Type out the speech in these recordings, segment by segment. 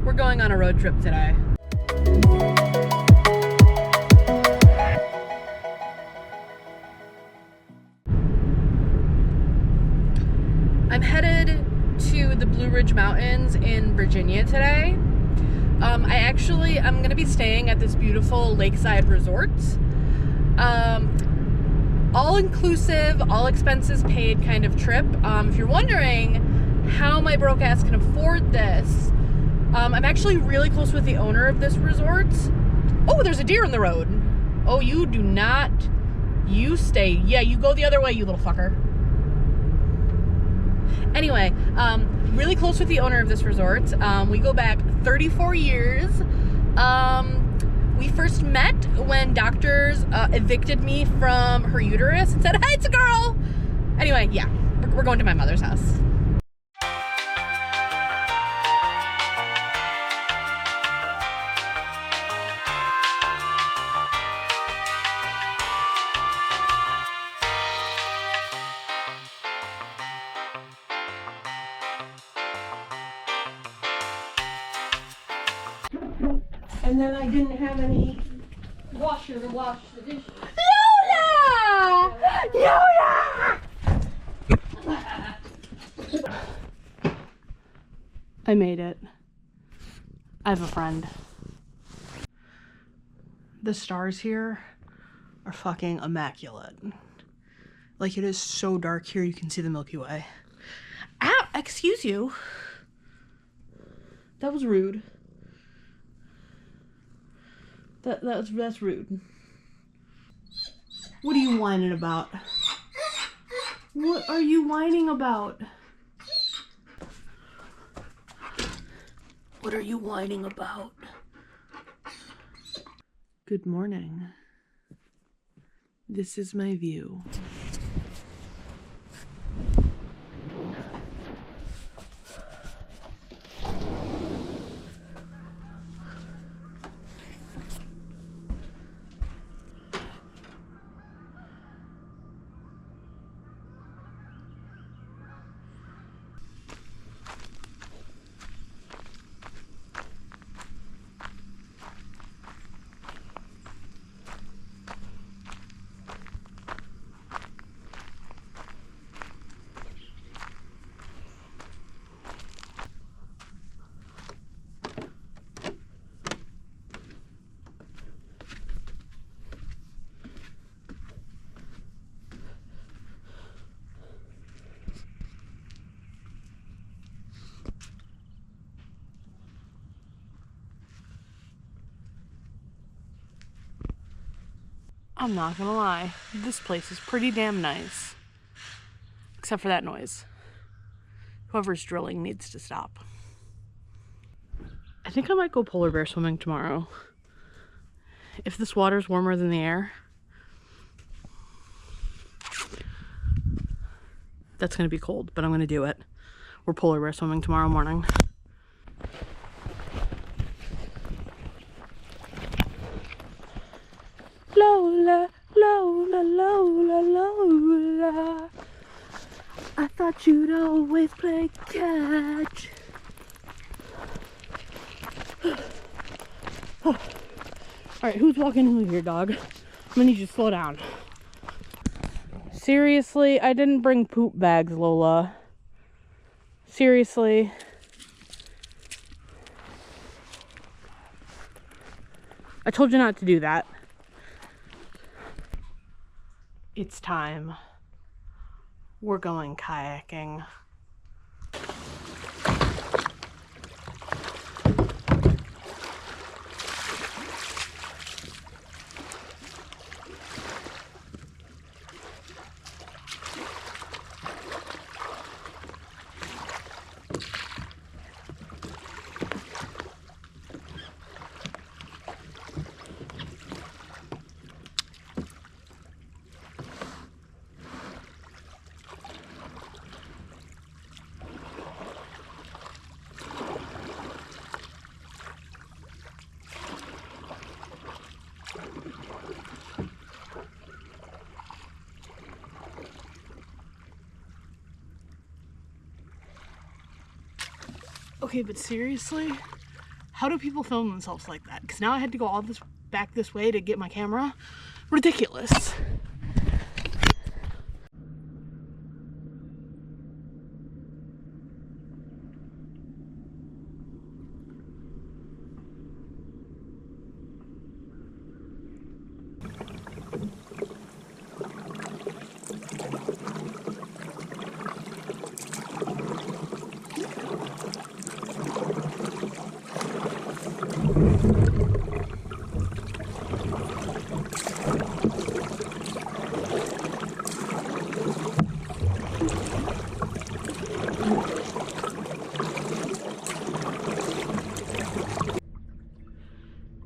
We're going on a road trip today. I'm headed to the Blue Ridge Mountains in Virginia today. I'm gonna be staying at this beautiful lakeside resort. All inclusive, all expenses paid kind of trip. If you're wondering how my broke ass can afford this, I'm actually really close with the owner of this resort. Oh, there's a deer in the road. Oh, you do not, you stay. Yeah, you go the other way, you little fucker. Anyway, really close with the owner of this resort. We go back 34 years. We first met when doctors evicted me from her uterus and said, "Hey, it's a girl." Anyway, yeah, we're going to my mother's house. And then I didn't have any washer to wash the dishes. Lola! Lola! I made it. I have a friend. The stars here are fucking immaculate. Like, it is so dark here, you can see the Milky Way. Ow! Excuse you. That was rude. That's rude. What are you whining about? What are you whining about? What are you whining about? Good morning. This is my view. I'm not gonna lie, this place is pretty damn nice. Except for that noise. Whoever's drilling needs to stop. I think I might go polar bear swimming tomorrow. If this water's warmer than the air, that's gonna be cold, but I'm gonna do it. We're polar bear swimming tomorrow morning. Lola, Lola, Lola, Lola. I thought you'd always play catch. Alright, who's walking who here, dog? I'm gonna need you to slow down. Seriously, I didn't bring poop bags, Lola. Seriously. I told you not to do that. It's time. We're going kayaking. Okay, but seriously, How do people film themselves like that? Because now I had to go all this back this way to get my camera. Ridiculous.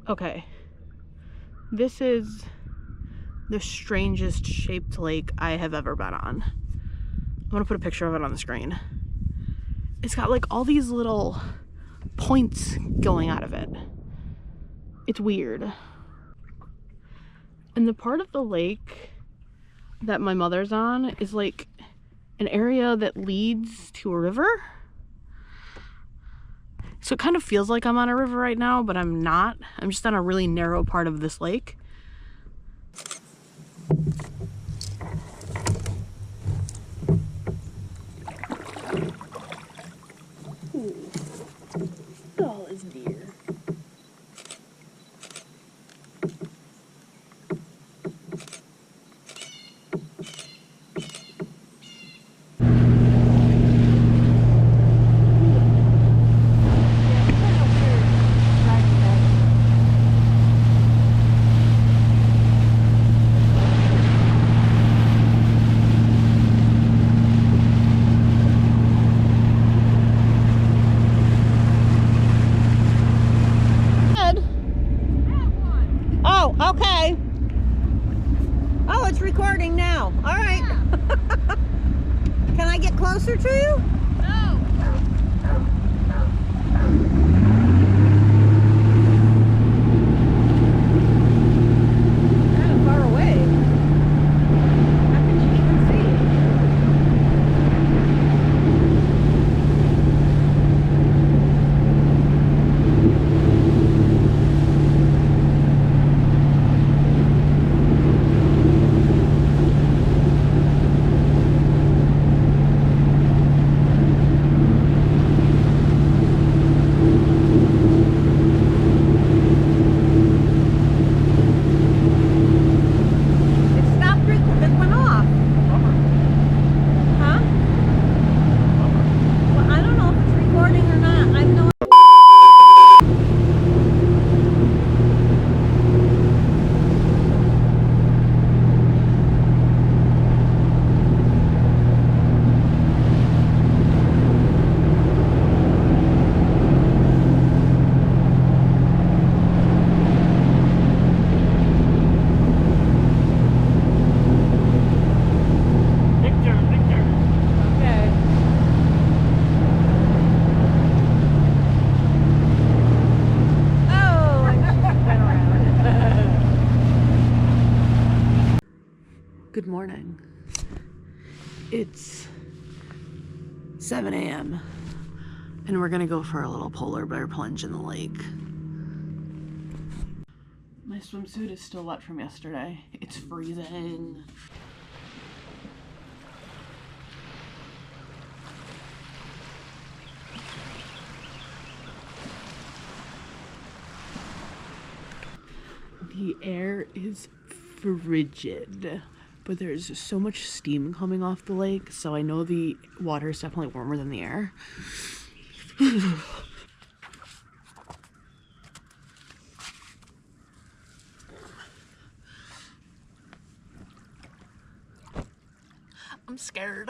Okay, this is the strangest shaped lake I have ever been on. I'm gonna put a picture of it on the screen. It's got like all these little points going out of it. It's weird. And the part of the lake that my mother's on is like an area that leads to a river. So it kind of feels like I'm on a river right now, but I'm not. I'm just on a really narrow part of this lake. Ooh. All is deer. Okay. Oh, it's recording now. All right. Yeah. Can I get closer to you? No. Kind of far away. How could you even see? Good morning. It's 7 a.m. and we're gonna go for a little polar bear plunge in the lake. My swimsuit is still wet from yesterday. It's freezing. The air is frigid, but there's so much steam coming off the lake, so I know the water is definitely warmer than the air. I'm scared.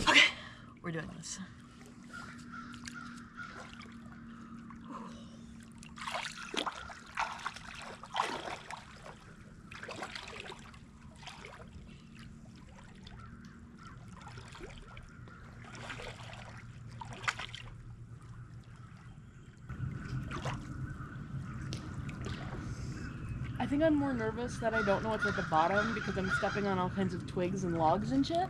Okay, we're doing this. I think I'm more nervous that I don't know what's at the bottom because I'm stepping on all kinds of twigs and logs and shit.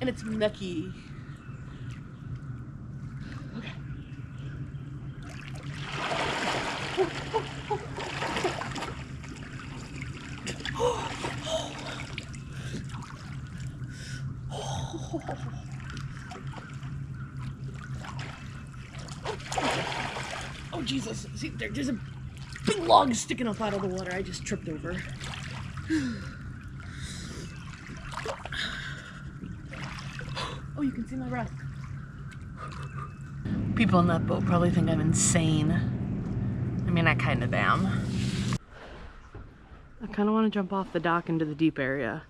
And it's mucky. Okay. Oh Jesus! See, there's a big log sticking up out of the water. I just tripped over. Oh, you can see my breath. People in that boat probably think I'm insane. I mean, I kind of am. I kind of want to jump off the dock into the deep area,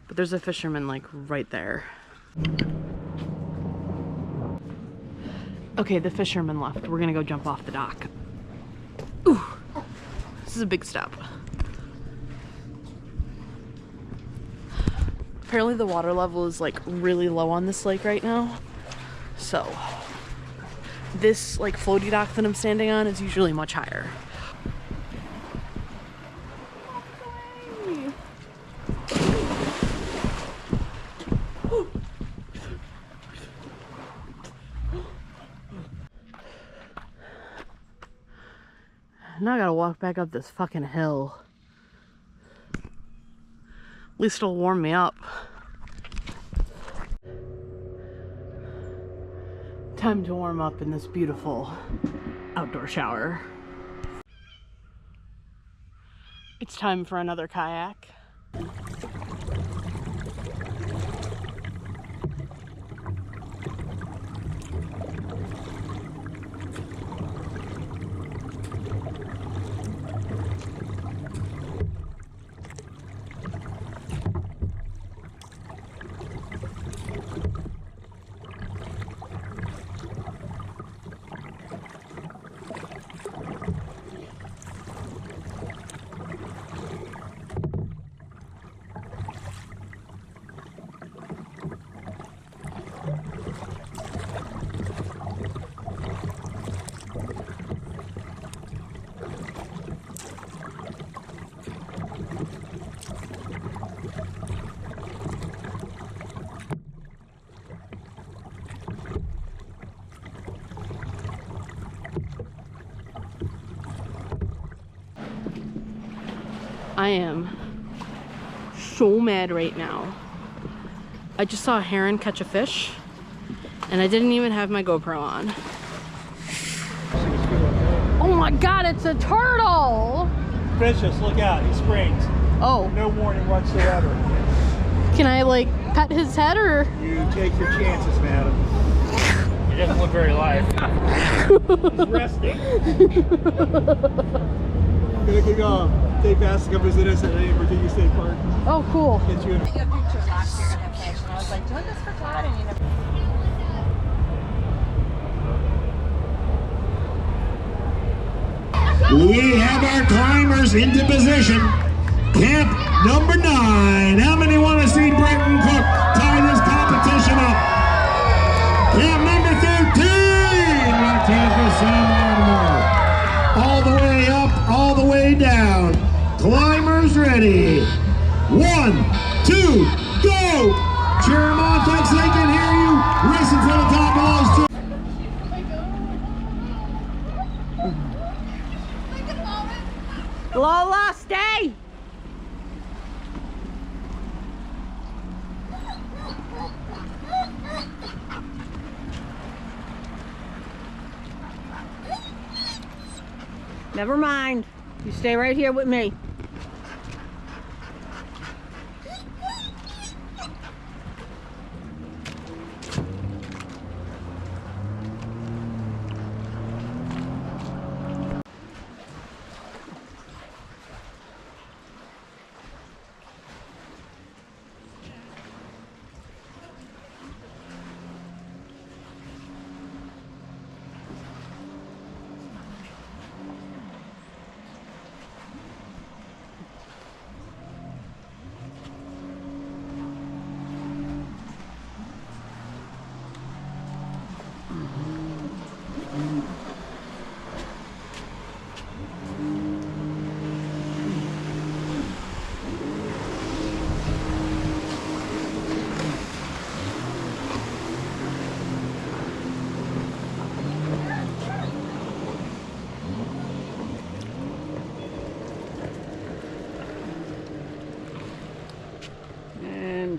but there's a fisherman like right there. Okay, the fisherman left. We're gonna go jump off the dock. Ooh, this is a big step. Apparently the water level is like really low on this lake right now. So this like floaty dock that I'm standing on is usually much higher. Now I gotta walk back up this fucking hill. At least it'll warm me up. Time to warm up in this beautiful outdoor shower. It's time for another kayak. I am so mad right now. I just saw a heron catch a fish and I didn't even have my GoPro on. Oh my god, it's a turtle! Vicious, look out, he springs. Oh. No warning whatsoever. Can I like pet his head or? You take your chances, madam. He doesn't look very alive. He's resting. Gonna go. State Basket is innocent in Virginia State Park. Oh, cool. I got a picture last year in a fish, and I was like, doing this for Todd, and you know. We have our climbers into position. Camp number 9. How many want to see Brenton Cook tie this competition up? Camp number 13. Martinez Sam Latimer. All the way up, all the way down. Climbers ready. 1, 2, go! Cheer them on, folks. They can hear you. Racing for the top of those two. Lola, stay! Never mind. You stay right here with me.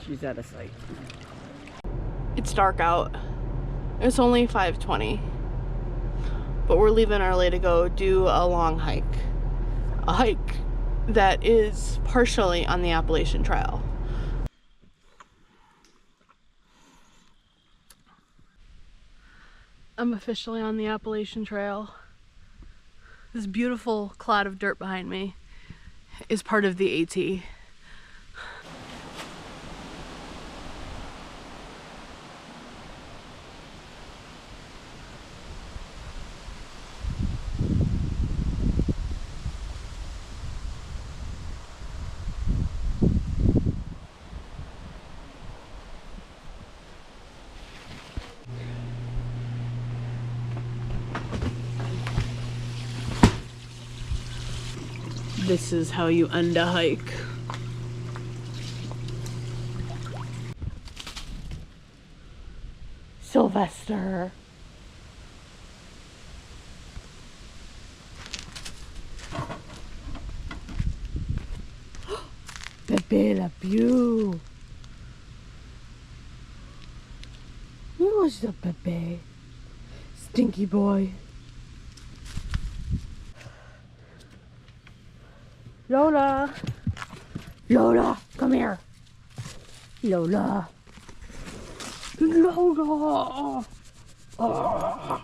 She's out of sight. It's dark out. It's only 5:20. But we're leaving early to go do a long hike. A hike that is partially on the Appalachian Trail. I'm officially on the Appalachian Trail. This beautiful cloud of dirt behind me is part of the AT. This is how you end a hike. Sylvester. Bébé la Pew. What's up, bébé? Stinky boy. Lola! Lola, come here! Lola! Lola! Oh.